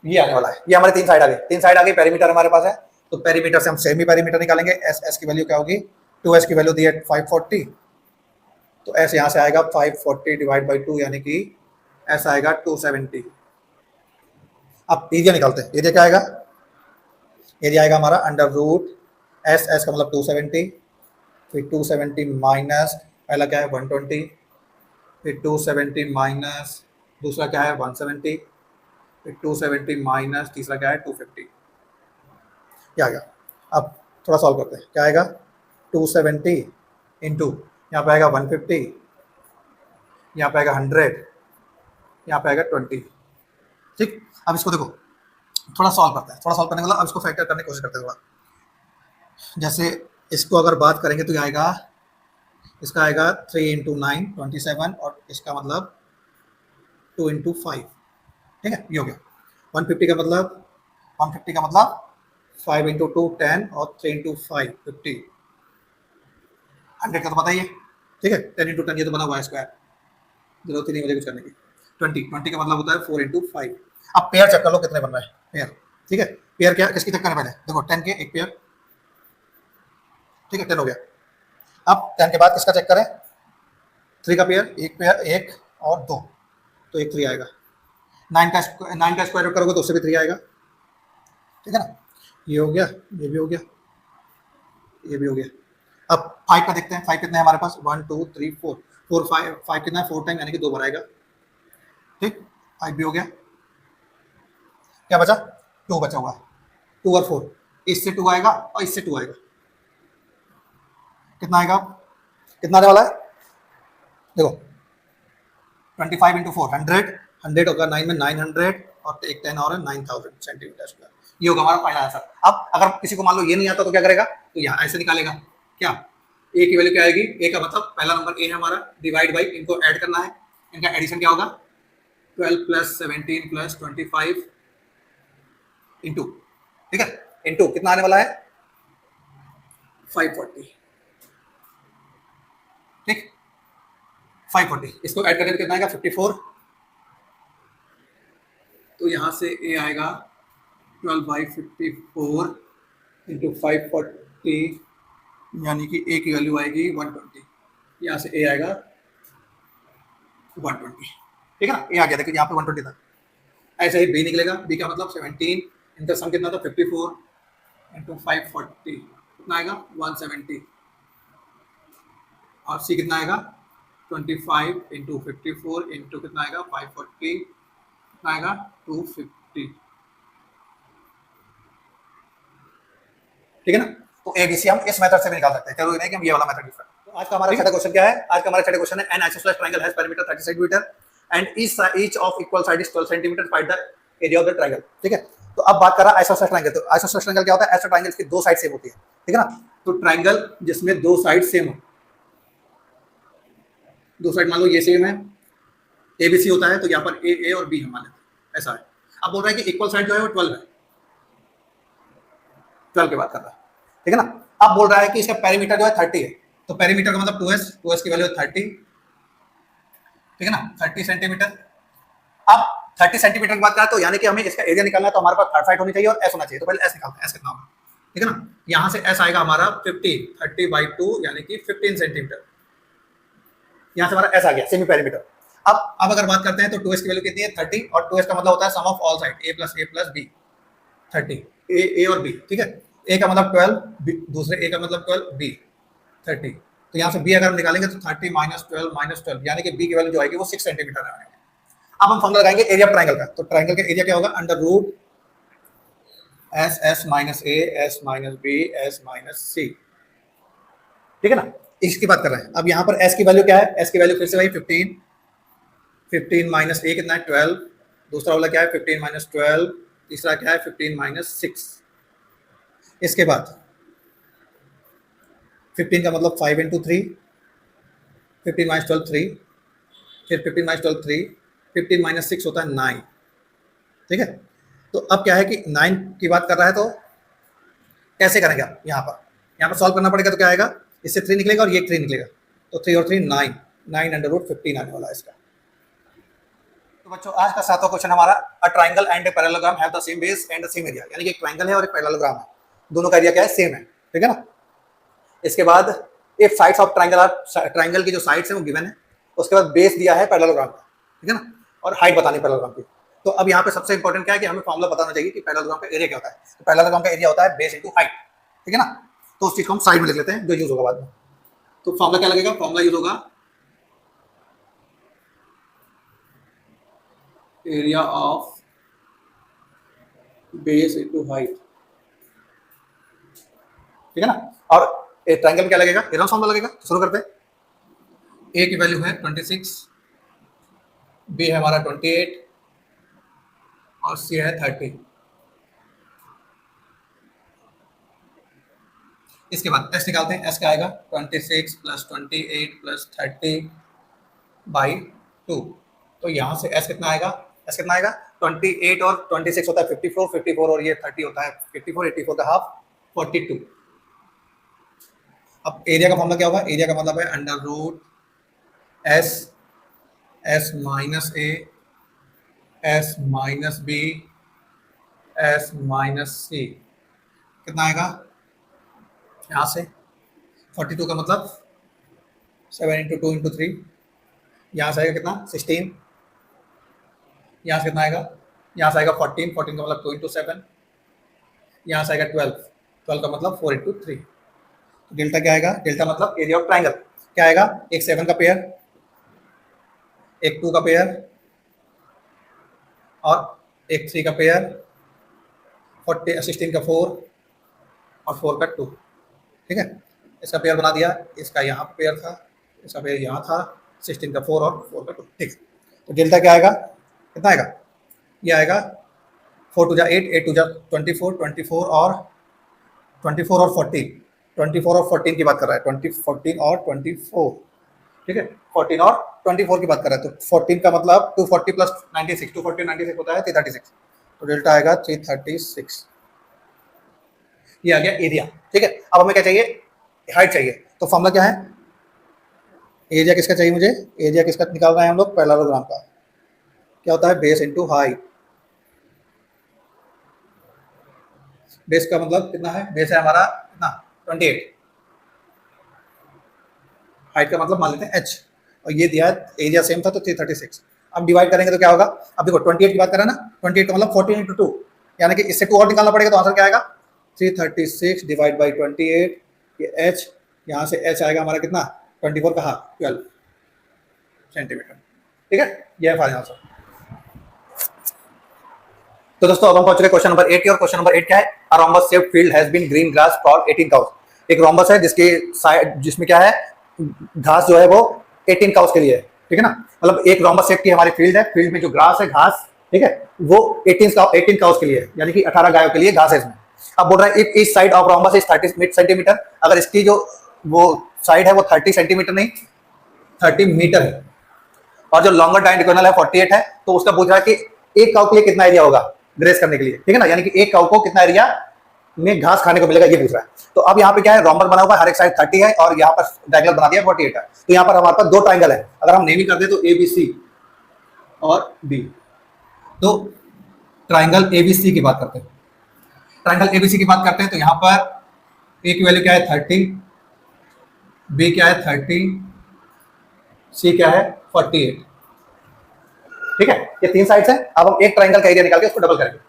ये आने वाला है। ये हमारे 3 साइड आ गई, 3 साइड आ गई। पेरीमीटर हमारे पास है, तो पेरीमीटर से हम सेमी पेरीमीटर निकालेंगे। एस की वैल्यू क्या होगी, 2s की वैल्यू दी है 540, तो एस यहाँ से आएगा 540 डिवाइड बाई 2 यानी कि एस आएगा 270। अब एरिया निकालते हैं। एरिया क्या आएगा, एरिया आएगा हमारा अंडर रूट एस का मतलब 270, फिर 270 माइनस पहला क्या है 120, फिर 270 माइनस दूसरा क्या है 170, फिर 270 माइनस तीसरा क्या है 250, क्या आ गया। अब थोड़ा सॉल्व करते हैं, क्या आएगा 270 इंटू यहाँ पे आएगा 150, यहाँ पे आएगा 100, यहाँ पे आएगा 20, ठीक। अब इसको देखो थोड़ा सॉल्व करते हैं। थोड़ा सॉल्व करने के बाद अब इसको फैक्टर करने की कोशिश करते हैं थोड़ा। जैसे इसको अगर बात करेंगे तो ये आएगा, इसका आएगा 3 इंटू 9 27 और इसका मतलब 2 इंटू 5, ठीक है। ये हो गया 150 का मतलब 5 इंटू 2 10 और 3 इंटू 5 50, 100 का तो पता ही है, ठीक है। 10 इंटू 10 ये तो बना हुआ है स्क्वायर, जरूरत ही नहीं मुझे कुछ करने की। 20 का मतलब होता है 4 इंटू 5। अब पेयर चेक कर लो कितने बन रहे हैं पेयर, ठीक है। पेयर क्या किसकी चेक करें पहले, देखो 10 के एक पेयर, ठीक है 10 हो गया। अब 10 के बाद किसका चेक करें, 3 का पेयर, एक पेयर एक और 2, तो एक 3 आएगा। 9 का स्क्वायर रूट करोगे तो उससे भी 3 आएगा, ठीक है ना। ये हो गया, ये भी हो गया, ये भी हो गया। अब 5 का देखते हैं, 5 कितने हैं हमारे पास 1 2 3 4 4 5 कितना है 4 टाइम यानी कि 2 बार आएगा, ठीक। 5 भी हो गया। क्या बचा 2 बचा हुआ है, 2 और 4, इससे 2 आएगा और इससे 2 आएगा, कितना आएगा, कितना आने वाला है देखो 25 इंटू 4 100 होगा, 9 में 900 और एक 10 और 9000 सेंटीमीटर स्क्वायर। ये होगा हमारा पहला आंसर। अब अगर किसी को मान लो ये नहीं आता तो क्या करेगा, तो यहाँ ऐसे निकालेगा, क्या ए की वैल्यू क्या आएगी, ए का मतलब पहला नंबर ए है हमारा, डिवाइड बाई इनको ऐड करना है, इनका एडिशन क्या होगा 12 प्लस 17 प्लस 25 इंटू, ठीक है, इंटू कितना आने वाला है 540, ठीक, 540, इसको ऐड करके कितना आएगा 54, तो यहाँ से ए आएगा 12/54 इंटू 540, यानी कि ए की वैल्यू आएगी 120, यहाँ से ए आएगा 120, ठीक है ना, ए आ गया, देखिए यहाँ पे 120 था। ऐसे ही बी निकलेगा, बी का मतलब 17, इनका सम कितना था 54 इंटू 540, कितना आएगा 170, और सी कितना आएगा 25 इंटू 54 इंटू कितना आएगा 540, कितना आएगा 250, ठीक है ना। तो एबीसी हम इस मेथड से भी निकाल सकते हैं, जरूरी नहीं कि हम ये वाला मेथड यूज करें। तो आज का हमारा छठा क्वेश्चन क्या है, आज का हमारा छठा क्वेश्चन है N isosceles triangle has perimeter 30 centimetre and each of equal side is 12 centimetre, find the area of the triangle, ठीक है। तो अब बात कर रहा है आइसोसेलेस ट्रायंगल। तो आइसोसेलेस ट्रायंगल क्या होता है, ऐसे ट्रायंगल्स की दो साइड सेम होती है, ठीक है ना। तो ट्रायंगल जिसमें दो साइड सेम हो, दो साइड मान लो ये सेम है, एबीसी होता है, तो यहाँ पर ए और बी हम मान लेते हैं, ऐसा है। अब बोल रहा है कि इक्वल साइड जो है वो 12 है, 12 की बात कर रहा है, ठीक है ना। अब बोल रहा है कि इसका पेरीमीटर जो है 30 है, तो पेरीमीटर का मतलब 2s की वैल्यू है 30, ठीक है ना, 30 सेंटीमीटर। अब 30 सेंटीमीटर की बात करें तो यानी कि हमें इसका एरिया निकालना है, तो हमारे पास थर्ड साइड होनी चाहिए और एस होना चाहिए, तो पहले एस निकालते हैं, एस कितना होगा, ठीक है ना। यहाँ से एस आएगा हमारा 50, 30/2 यानी कि 15 सेंटीमीटर, यहाँ से हमारा एस आ गया सेमी पेरीमीटर। अब अगर बात करते हैं तो 2s की वैल्यू कितनी है 30, और 2s का मतलब होता है sum of all side a plus b, 30, A और बी, ठीक है। ए का मतलब 12, दूसरे ए का मतलब 12, बी 30, तो यहाँ से बी अगर हम निकालेंगे तो 30 माइनस 12 यानी कि बी की वैल्यू जो आएगी वो 6 सेंटीमीटर है। अब हम फॉर्मूला लगाएंगे एरिया ट्रायंगल का, तो ट्रायंगल का एरिया क्या होगा, under root S minus A S minus B S minus C, ठीक है ना, इसकी बात कर रहे हैं। अब यहाँ पर एस की वैल्यू क्या है, एस की वैल्यू फिर से वही 15 माइनस ए कितना है 12, दूसरा वाला क्या है 15 माइनस 12, तीसरा क्या है 15 माइनस 6, इसके बाद 15 का मतलब 5 इंटू 3, 15 माइनस 12 3, फिर 15 माइनस 12 3, 15 माइनस 6 होता है 9, ठीक है। तो अब क्या है कि 9 की बात कर रहा है, तो कैसे करेंगे आप, यहाँ पर सॉल्व करना पड़ेगा, तो क्या आएगा, इससे 3 निकलेगा और ये 3 निकलेगा, तो 3 और 3 9, 9 अंडर रूट 15 आने वाला है इसका। तो बच्चों आज का सातवां क्वेश्चन हमारा, a triangle and a parallelogram have the same base and the same area, यानी कि एक ट्रायंगल है और एक पैरेललोग्राम है, दोनों का एरिया क्या है, सेम है, ठीक है ना। इसके बाद if sides of triangle are, triangle की जो साइड्स हैं वो गिवन है, उसके बाद बेस दिया है पैरेललोग्राम का, ठीक है ना, और हाइट बतानी पैरेललोग्राम की। तो अब यहाँ पे सबसे इंपॉर्टेंट क्या है कि हमें फॉर्मूला बताना चाहिए कि पैरेललोग्राम का एरिया क्या होता है। तो पैरेललोग्राम का एरिया होता है बेस इनटू हाइट, ठीक है ना। तो उस चीज को हम साइड में लिख लेते हैं, जो यूज होगा बाद में। तो फॉर्मूला क्या लगेगा, फॉर्मूला यूज होगा area of base into height, ठीक है ना। और ट्रायंगल में क्या लगेगा, एरिया फॉर्मूला लगेगा। तो शुरू करते हैं। ए की वैल्यू है 26, बी है हमारा 28 और सी है 30। इसके बाद एस निकालते हैं, एस क्या आएगा 26 प्लस 28 प्लस 30/2, तो यहाँ से एस कितना आएगा, एस कितना आएगा 28 और 26 होता है 54, 54 और ये 30 होता है 54, 84 का हाफ 42। अब एरिया का फॉर्मूला क्या होगा, एरिया का मतलब है under root S, S minus A S minus B S minus C, कितना आएगा यहाँ से 42 का मतलब 7 इंटू 2 इंटू 3, यहाँ से आएगा कितना 16, यहाँ से कितना आएगा, यहाँ से आएगा 14, 14 का मतलब 2 इंटू 7, यहाँ से आएगा 12, 12 का मतलब 4 इंटू 3। तो डेल्टा क्या आएगा, डेल्टा मतलब एरिया ऑफ ट्रायंगल क्या आएगा, एक 7 का पेयर, एक 2 का पेयर और एक 3 का पेयर, 16 का 4 और 4 का 2, ठीक है। इसका पेयर बना दिया, इसका यहाँ पेयर था, इसका पेयर यहाँ था, 16 का 4 और 4 का 2, ठीक। तो डेल्टा क्या आएगा, कितना आएगा, ये आएगा 4 टू जा 8, 8 टू जा 24, 24 और 14, 24 और 14 की बात कर रहा है, 14 और 24, ठीक है, 14 और 24 की बात कर रहा है। तो 14 का मतलब 240 प्लस 96, 240 96 होता है 336, तो डेल्टा आएगा 336, ये आ गया एरिया, ठीक है। अब हमें क्या चाहिए, हाइट चाहिए, तो फॉर्मूला क्या है, एरिया किसका चाहिए मुझे, एरिया किसका निकाल रहे हैं हम लोग, पैरेललोग्राम का, क्या होता है, बेस इंटू हाइट। बेस का मतलब कितना है, बेस है हमारा कितना 28, हाइट का मतलब मान लेते हैं h, और ये दिया है एरिया सेम था तो 336। अब डिवाइड करेंगे तो क्या होगा, अब देखो 28 की बात करें ना, 28 का मतलब 14 इंटू 2, यानी कि इससे 2 और निकालना पड़ेगा, तो आंसर क्या आएगा 336 डिवाइड बाई 28, ये h, यहाँ से h आएगा हमारा कितना 24 कहाँ 12 सेंटीमीटर। ठीक है, ये है फाइनल आंसर। तो दोस्तों अब हम पहुंच चुके क्वेश्चन नंबर 8 की, और क्वेश्चन नंबर 8 क्या है, a rhombus shaped field has been green grass for 18 cows. एक रोम्बस है जिसके साइड, जिसमें क्या है, घास जो है वो 18 काउस के लिए है। ठीक है ना, मतलब एक रोम्बस शेप की हमारी फील्ड है, फील्ड में जो ग्रास है घास, ठीक है, वो 18 काउस के लिए है, यानी कि 18 गायों के लिए घास है इसमें। अब बोल रहा है इफ इस side of rhombus is 30 centimetre, अगर इसकी जो वो साइड है वो 30 सेंटीमीटर नहीं 30 मीटर है, और जो लॉन्गर डायगोनल है 48 है, तो उसका पूछ रहा है कि एक काउ के लिए कितना एरिया होगा ग्रेस करने के लिए। ठीक है ना, यानी कि एक काउ को कितना एरिया में घास खाने को मिलेगा, ये पूछ रहा है। तो अब यहाँ पे क्या है, रोम्बस बना हुआ है, हर एक साइड 30 है, और यहाँ पर डायगोनल बना दिया 48 है, तो यहाँ पर हमारे पास दो ट्राइंगल है, अगर हम नेमी कर दे तो ABC और B। तो ट्राइंगल ABC की बात करते हैं, ट्राइंगल ABC की बात करते हैं, तो यहाँ पर A की वैल्यू क्या है 30, B क्या है 30, C क्या है 48। ठीक है, ये 3 साइड्स हैं। अब हम एक ट्राइंगल का एरिया निकाल के उसको डबल करेंगे।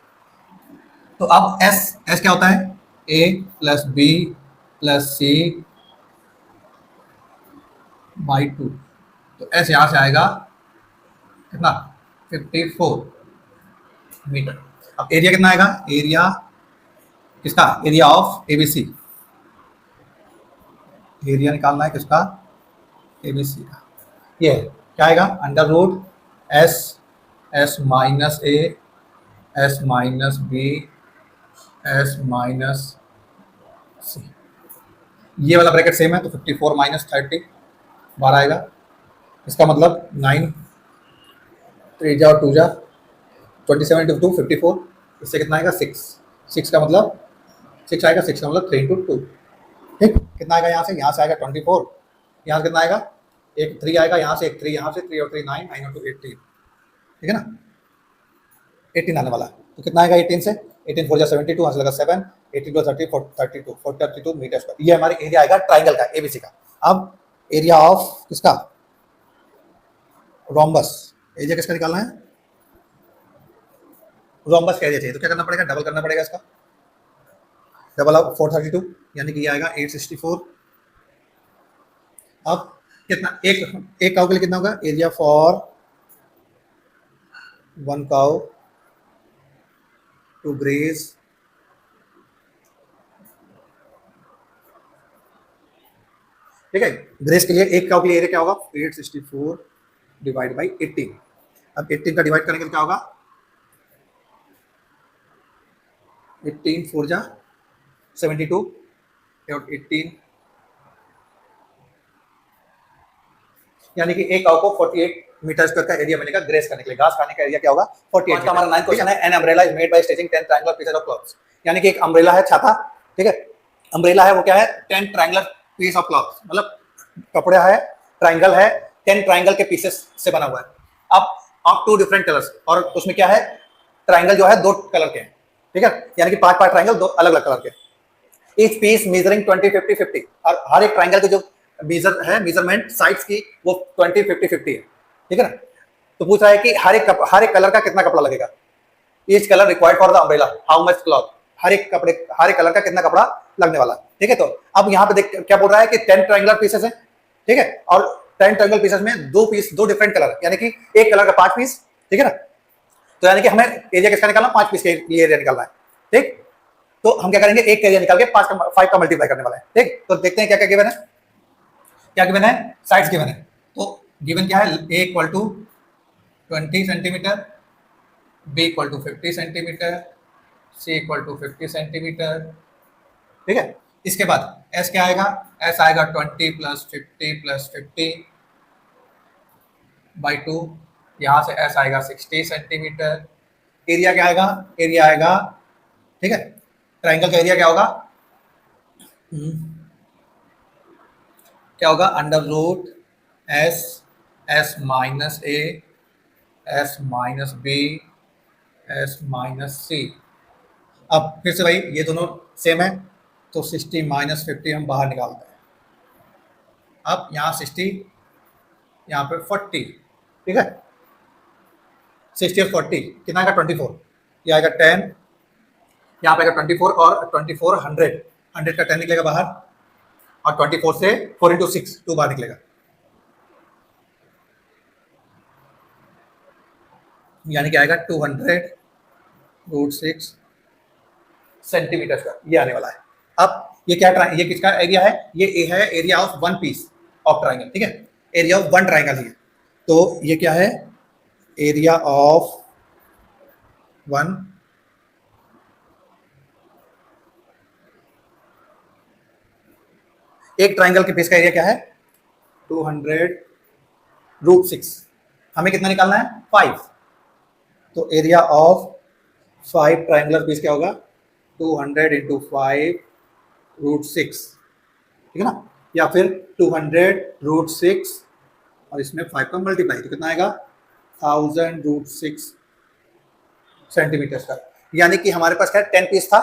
तो अब एस क्या होता है, A plus B plus C by 2, तो एस यहां से आएगा कितना 54 मीटर। अब एरिया कितना आएगा, एरिया किसका, एरिया ऑफ ABC, एरिया निकालना है किसका, ABC का, ये क्या आएगा under root S, S minus A, S minus B, S minus C, ये वाला ब्रैकेट सेम है, तो 54 माइनस 30 12 आएगा, इसका मतलब 9 3 जा और 2 जा 27 इंटू 2 54, इससे कितना आएगा 6, 6 का मतलब 6 आएगा, 6 का मतलब 3 इंटू 2। ठीक, कितना आएगा यहाँ से आएगा 24, यहाँ से कितना आएगा एक 3 आएगा, यहाँ से एक 3, यहाँ से 3 और 3 9, 9 और 2 18। ठीक है ना, 18 आने वाला, तो कितना आएगा 18 से, 18 4 जा 72, यहाँ से लगा 7, 18 टू 30 32 मीटर स्क्वायर, ये हमारे एरिया आएगा ट्राइंगल का ABC का। अब एरिया ऑफ किसका, रोम्बस, एरिया किसका निकालना है, रोम्बस का एरिया चाहिए, तो क्या करना पड़ेगा, डबल करना पड़ेगा इसका, डबल ऑफ 432, यानी कि ये आएगा 864। अब कितना, एक काउ के लिए कितना होगा, area for 1 cow to graze, ठीक है, ग्रेस के लिए एक काउ के लिए एरिया क्या होगा 864 डिवाइड बाई 18। अब 18 का डिवाइड करेंगे तो क्या होगा, 18 4 जा 72 और 18, यानी कि एक काउ को 48 मीटर स्क्वायर का एरिया मिलेगा ग्रेस करने के लिए, घास खाने का एरिया क्या होगा 48। का हमारा 9 क्वेश्चन है, an umbrella is made by stitching 10 triangular pieces of clothes, यानी कि एक अम्ब्रेला है, छाता, ठीक है, अम्ब्रेला है वो क्या है 10 ट्रायंगुलर पीस ऑफ क्लॉथ्स, मतलब कपड़ा है, ट्रायंगल है, 10 ट्रायंगल के पीसेस से बना हुआ है। अब ऑफ 2 डिफरेंट कलर्स, और उसमें क्या है, ट्रायंगल जो है 2 कलर के हैं, ठीक है, यानी कि 5 ट्रायंगल 2 अलग अलग कलर के, ईच पीस मेजरिंग 20 50 50, और हर एक ट्रायंगल की जो मेजर है, मेजरमेंट साइड्स की वो 20 50 50 है। ठीक है ना, तो पूछ रहा है कि हर एक कलर का कितना कपड़ा लगेगा, each colour required for the umbrella how much cloth, हर एक कलर का कितना कपड़ा लगने वाला। ठीक है, तो अब यहाँ पे देख क्या बोल रहा है कि 10 ट्रायंगुलर पीसेस है, ठीक है, और 10 ट्रायंगुलर पीसेस में 2 डिफरेंट कलर, यानी कि एक कलर का 5 पीस, ठीक है ना, तो यानी कि हमें एरिया किसका निकालना, 5 पीस के लिए एरिया निकालना है। ठीक, तो हम क्या करेंगे, एक एरिया निकाल के 5 का मल्टीप्लाई करने वाला है। ठीक, तो देखते हैं क्या क्या गिवन है, क्या गिवन है, साइड्स गिवन है। तो गिवन क्या है, A equal to 20 centimetre, B equal to 50 centimetre, C equal to 50 centimetre. ठीक है, इसके बाद एस क्या आएगा, एस आएगा 20 प्लस 50 प्लस 50 बाई 2, यहाँ से एस आएगा 60 सेंटीमीटर। एरिया क्या आएगा, एरिया आएगा, ठीक है, ट्राइंगल का एरिया क्या होगा क्या होगा, under root S S minus A S minus B S minus C. अब फिर से भाई ये दोनों सेम है, तो 60 माइनस 50 हम बाहर निकालते हैं। अब यहाँ 60, यहाँ पे 40, ठीक है, 60 और 40 कितना आएगा, 24, ये आएगा 10, यहाँ पे आएगा 24 और 24 100, 100 का 10 निकलेगा बाहर, और 24 से 4 इंटू 6 2 बाहर निकलेगा, यानी कि आएगा 200√6 सेंटीमीटर का, ये आने वाला है। अब ये क्या ये किसका एरिया है, ये है area of one piece of triangle, ठीक है, एरिया ऑफ वन ट्राइंगल ही है। तो ये क्या है, एरिया ऑफ वन एक ट्राइंगल के पीस का एरिया क्या है, 200√6। हमें कितना निकालना है, 5। तो एरिया ऑफ 5 ट्राइंगुलर पीस क्या होगा, 200 इंटू 5√6, ठीक है ना, या फिर 200√6 और इसमें 5 का मल्टीप्लाई, तो कितना आएगा 1000√6 सेंटीमीटर का। यानी कि हमारे पास क्या 10 पीस था,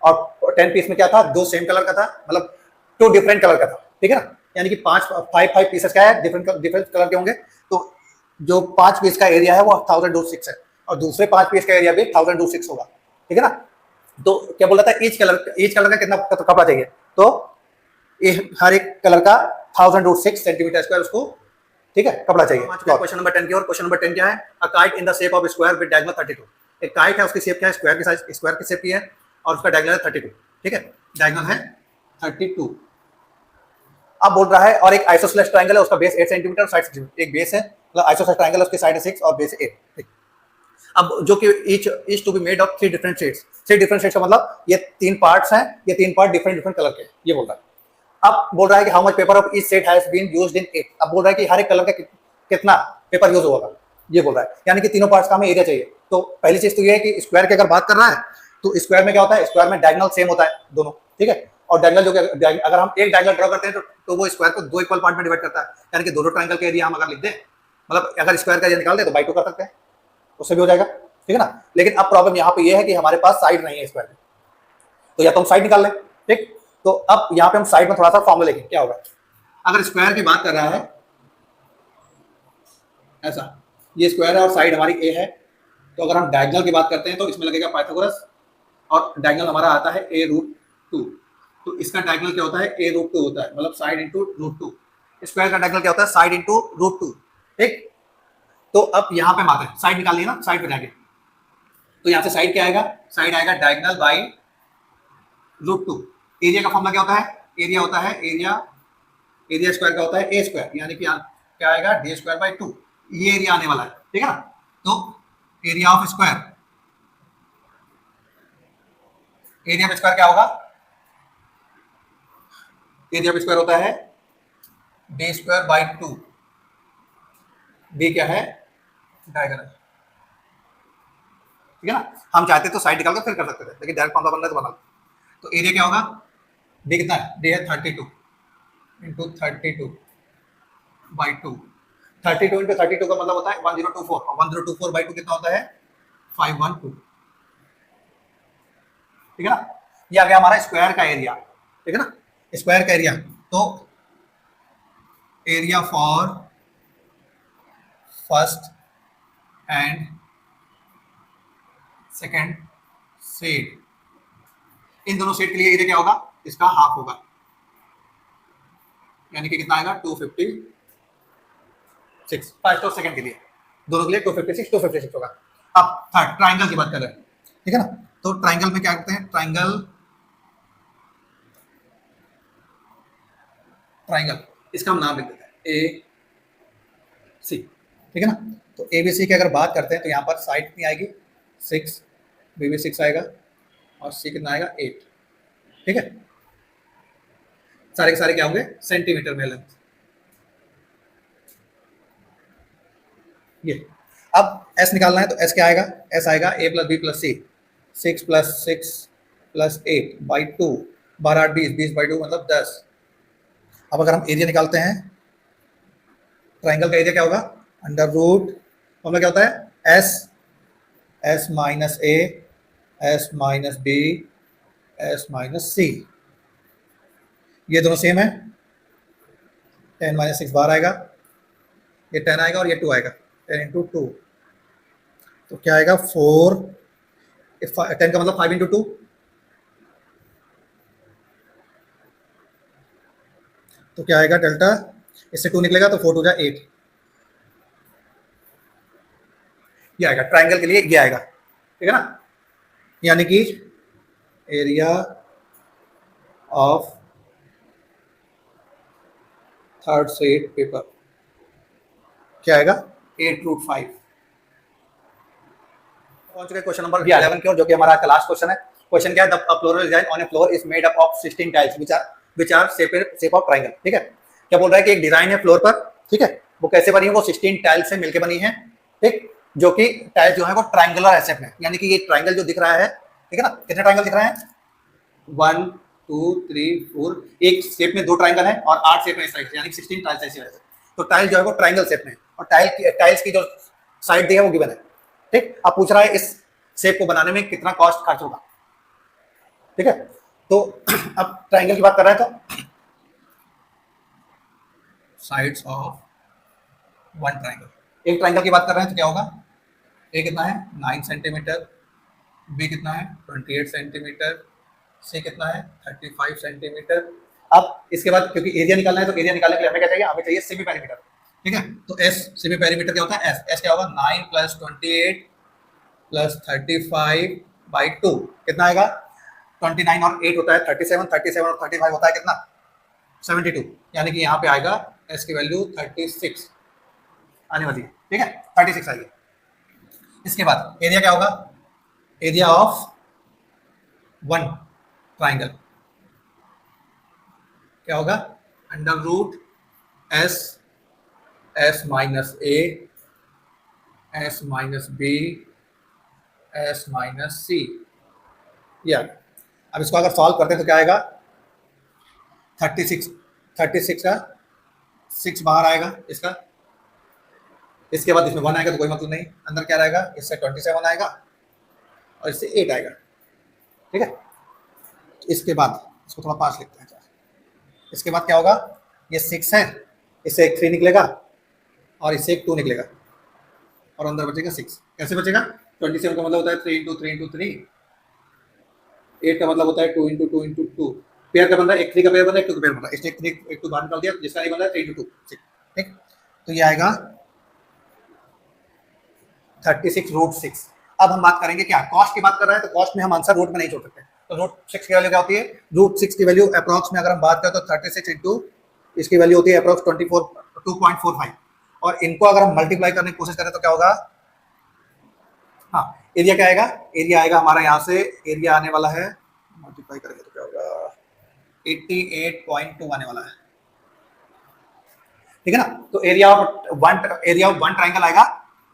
और 10 पीस में क्या था, 2 सेम कलर का था, मतलब 2 डिफरेंट कलर का था, ठीक है ना, यानी कि 5 पीसेस क्या है, डिफरेंट कलर के होंगे। तो जो 5 पीस का एरिया है वो 1000√6 है, और दूसरे 5 पीस का एरिया भी 1000√6 होगा, ठीक है ना। तो क्या बोल रहा था, ईच कलर का कितना कपड़ा चाहिए, तो हर एक कलर का 1000√6 सेंटीमीटर स्क्वायर उसको, ठीक है, कपड़ा चाहिए। क्वेश्चन नंबर 10 की, और क्वेश्चन नंबर 10 क्या है, a kite in the shape of square with diagonal 32। एक काइट है, उसकी शेप क्या है, स्क्वायर की साइज, स्क्वायर की शेप की है, और उसका डायगोनल है 32, ठीक है, डायगोनल है 32। अब बोल रहा है, और एक आइसोसेलेस ट्रायंगल है, उसका बेस 8 सेंटीमीटर, साइड 6, एक बेस है, मतलब आइसोसेलेस ट्रायंगल है, उसकी साइड 6 और बेस 8, ठीक। अब जो कि each to be made of 3 different shades, 3 different shades का मतलब ये 3 पार्ट्स हैं, ये 3 पार्ट डिफरेंट कलर के, ये बोल रहा है। अब बोल रहा है कि how much paper of each shade has been used in it. अब बोल रहा है कि हर एक कलर का कितना पेपर यूज होगा, ये बोल रहा है, यानी कि तीनों पार्ट्स का हमें एरिया चाहिए। तो पहली चीज तो ये है कि स्क्वायर की अगर बात कर रहा है, तो स्क्वायर में क्या होता है, स्क्वायर में डायगोनल सेम होता है दोनों, ठीक है, और डायगोनल जो अगर हम एक डायगोनल ड्रॉ करते हैं तो वो स्क्वायर को 2 इक्वल पार्ट में डिवाइड करता है, यानी कि दोनों ट्रायंगल का एरिया हम अगर लिख दें, मतलब अगर स्क्वायर का एरिया निकाल दे तो बाई 2 कर सकते हैं, उससे भी हो जाएगा, ठीक है ना। लेकिन अब प्रॉब्लम यहाँ पे ये है कि हमारे पास साइड नहीं है स्क्वायर में, तो या तो हम साइड निकाल लें, ठीक। तो अब यहाँ पे हम साइड में थोड़ा सा फॉर्मूला लिखें, क्या होगा, अगर स्क्वायर की बात कर रहा है ऐसा, ये स्क्वायर है और साइड हमारी ए है, तो अगर हम डायगोनल की बात करते हैं तो इसमें लगेगा पाइथागोरस, और डायगोनल हमारा आता है a√2, तो इसका डायगोनल क्या होता है, a√2 होता है, मतलब साइड इंटू √2। स्क्वायर का डायगोनल क्या होता है, साइड इंटू √2, ठीक। तो अब यहाँ पे हम आते हैं, साइड निकाल लिया ना, साइड पे जाके, तो यहाँ से साइड क्या आएगा, साइड आएगा डायगोनल बाई √2। एरिया का फॉर्मूला क्या होता है, एरिया होता है, एरिया स्क्वायर का होता है ए स्क्वायर, यानी कि क्या आएगा, d²/2, ये एरिया आने वाला है, ठीक है ना। तो area of square, area of square क्या होगा, एरिया ऑफ स्क्वायर होता है d²/2, d क्या है, डायगोनल, ठीक है ना। हम चाहते तो साइड निकाल कर फिर कर सकते थे, लेकिन डायरेक्ट फॉर्मूला बन रहा है तो बना। तो एरिया क्या होगा, d कितना है, d है 32 इंटू 32/2, 32 इंटू 32 का मतलब होता है 1024, और 1024/2 कितना होता है, 512, ठीक है ना। ये आ गया हमारा स्क्वायर का एरिया, ठीक है ना, स्क्वायर का एरिया। तो area for first and second shade, इन दोनों शेड के लिए एरिया क्या होगा, इसका हाफ होगा, यानी कि कितना आएगा 256, फर्स्ट और सेकंड के लिए, दोनों के लिए 256 होगा। अब थर्ड ट्राइंगल की बात कर रहे हैं, ठीक है ना। तो ट्राइंगल में क्या करते हैं, ट्राइंगल इसका हम नाम लिख देते हैं ए सी, ठीक है ना। तो ए बी सी की अगर बात करते हैं तो यहाँ पर साइड कितनी आएगी, 6, बी भी 6 आएगा, और सी कितना आएगा 8, ठीक है। सारे के सारे क्या होंगे, सेंटीमीटर में लेंथ। ये अब एस निकालना है, तो एस क्या आएगा, एस आएगा a + b + c, 6 + 6 + 8/2, 12 8 20, 20/2 मतलब 10, अब अगर हम एरिया निकालते हैं, ट्राइंगल का एरिया क्या होगा, अंडर रूट फॉर्मूला क्या होता है, S S minus A S minus B S minus C, ये दोनों सेम है, 10 माइनस 6 बाहर आएगा, ये 10 आएगा और ये 2 आएगा, 10 इंटू 2, तो क्या आएगा 4, 10 का मतलब 5 इंटू 2, तो क्या आएगा डेल्टा, इससे 2 निकलेगा तो 4 टू जा 8, ये आएगा ट्राइंगल के लिए, ये आएगा, ठीक है ना। यानी कि area of third set paper क्या आएगा, 8√5। पहुंच गए क्वेश्चन नंबर 11 की ओर, जो कि हमारा लास्ट क्वेश्चन है। क्वेश्चन क्या है, the floral design on a floor is made up of 16 tiles which are shape of triangle, ठीक है। क्या बोल रहा है कि एक डिजाइन है फ्लोर पर, ठीक है, वो कैसे बनी है, वो 16 टाइल्स से मिलकर बनी है, ठीक, जो कि टाइल्स जो है वो ट्रायंगुलर शेप में, यानी कि ये ट्रायंगल जो दिख रहा है, ठीक है ना, कितने ट्रायंगल दिख रहे हैं, 1 2 3 4, एक शेप में 2 ट्रायंगल है और 8 शेप में इस साइड, यानी 16 टाइल्स ऐसी है। तो टाइल जो है वो ट्रायंगल शेप में, और टाइल्स की जो साइड दी है वो गिवन है, ठीक। अब पूछ रहा है इस शेप को बनाने में कितना कॉस्ट खर्च होगा, ठीक है। तो अब ट्रायंगल की बात कर रहा है तो साइड्स ऑफ वन ट्रायंगल, एक ट्रायंगल की बात कर रहे हैं तो क्या होगा, ए कितना है 9 सेंटीमीटर, बी कितना है 28 सेंटीमीटर, सी कितना है 35 सेंटीमीटर। अब इसके बाद क्योंकि एरिया निकालना है तो एरिया निकालने के लिए हमें क्या चाहिए, हमें चाहिए सेमी पेरीमीटर, ठीक है। तो एस सेमी पेरीमीटर क्या होता है, एस एस क्या होगा 9 + 28 + 35/2 कितना आएगा, 29 और 8 होता है 37, 37 और 35 होता है कितना 72, यानी कि यहाँ पे आएगा एस की वैल्यू 36 आने वाली है, ठीक है, 36 आएगी। इसके बाद एरिया क्या होगा, एरिया ऑफ वन ट्राइंगल क्या होगा, under root S S minus A S minus B S minus C, या अब इसको अगर सॉल्व करते हैं तो क्या आएगा 36 का 6 बाहर आएगा इसका, इसके बाद इसमें 1 आएगा तो कोई मतलब नहीं, अंदर क्या रहेगा, इससे 27 आएगा और इससे 8 आएगा, ठीक है। इसके बाद इसको थोड़ा पास लिखते हैं, इसके बाद क्या होगा, ये 6 है, इससे एक 3 निकलेगा और इससे एक 2 निकलेगा और अंदर बचेगा 6, कैसे बचेगा, 27 का मतलब होता है 3 × 3 × 3, 8 का मतलब होता है 2 × 2 × 2, पेयर का बन रहा है, एक 3 का पेयर बन रहा है, एक 2 का पेयर बन रहा है, इसने एक 2 बाहर निकाल दिया, जिसका नहीं बन रहा है 3 × 2 6, ठीक। तो ये आएगा 36√6। अब हम बात करेंगे क्या, कॉस्ट की बात कर रहे हैं तो कॉस्ट में हम आंसर रूट में नहीं छोड़ सकते, तो √6 की वैल्यू क्या होती है, √6 की वैल्यू अप्रॉक्स में अगर हम बात करें तो 36 इंटू इसकी वैल्यू होती है अप्रॉक्स 2.45, और इनको अगर हम मल्टीप्लाई करने की कोशिश करें तो क्या होगा, हाँ एरिया क्या आएगा, एरिया आएगा हमारा यहाँ से, एरिया आने वाला है, मल्टीप्लाई करेंगे तो क्या होगा 88.2 आने वाला है, ठीक है ना। तो एरिया ऑफ वन ट्राइंगल आएगा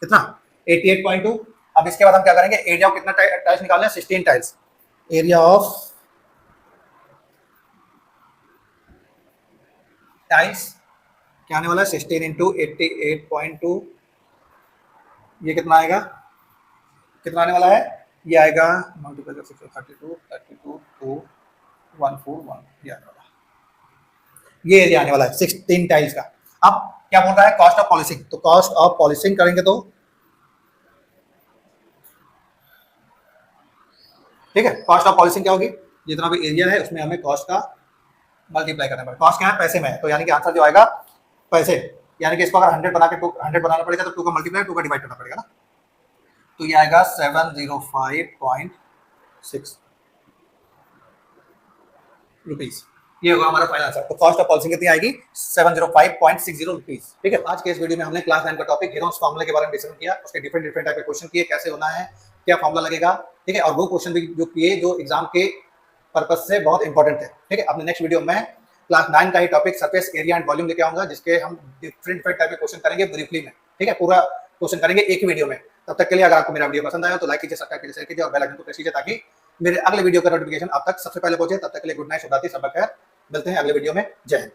कितना 88.2। अब इसके बाद हम क्या करेंगे, एरिया ऑफ कितना टाइल्स निकालना है, 16 टाइल्स, एरिया ऑफ टाइल्स क्या आने वाला है 16 इंटू 88.2, ये कितना आएगा, कितना आने वाला है, ये आएगा मल्टीप्लाई 32 2 1 4 1, ये एरिया आने वाला है 16 टाइल्स का। अब क्या बोल रहा है, कॉस्ट ऑफ पॉलिशिंग, तो कॉस्ट ऑफ पॉलिशिंग करेंगे तो ठीक है, कॉस्ट ऑफ पॉलिशिंग क्या होगी, जितना भी एरिया है उसमें हमें कॉस्ट का मल्टीप्लाई करना पड़ेगा, कॉस्ट क्या है पैसे में है, तो यानी कि आंसर जो आएगा पैसे, यानी कि इसको अगर 100 बना के 100 बनाना पड़ेगा तो 2 का मल्टीप्लाई 2 का डिवाइड करना पड़ेगा ना, तो ये आएगा 705.6 रुपीज, ये होगा हमारा फाइनल आंसर। तो कॉस्ट ऑफ पॉलिशिंग कितनी आएगी 705.60 रुपीज, ठीक है। आज के इस वीडियो में हमने क्लास 9 का टॉपिक हेरोन्स फार्मूला के बारे में डिस्कस किया, उसके डिफरेंट टाइप के क्वेश्चन किए, कैसे होना है, क्या फार्मूला लगेगा, ठीक है, और वो क्वेश्चन भी जो किए जो एग्जाम के पर्पज से बहुत इंपॉर्टेंट थे, ठीक है। अपने नेक्स्ट वीडियो में क्लास 9 का ही topic surface area and volume लेके आऊंगा, जिसके हम डिफरेंट टाइप के क्वेश्चन करेंगे ब्रीफली में, ठीक है, पूरा क्वेश्चन करेंगे एक ही वीडियो में। तब तक के लिए अगर आपको मेरा वीडियो पसंद आया तो लाइक कीजिए, सब्सक्राइब कीजिए, शेयर कीजिए और बेल आइकन को प्रेस कीजिए ताकि मेरे अगले वीडियो का नोटिफिकेशन आप तक सबसे पहले पहुंचे। तब तक के लिए गुड नाइट, शुभ रात्रि, सब खैर, मिलते हैं अगले वीडियो में, जय हिंद।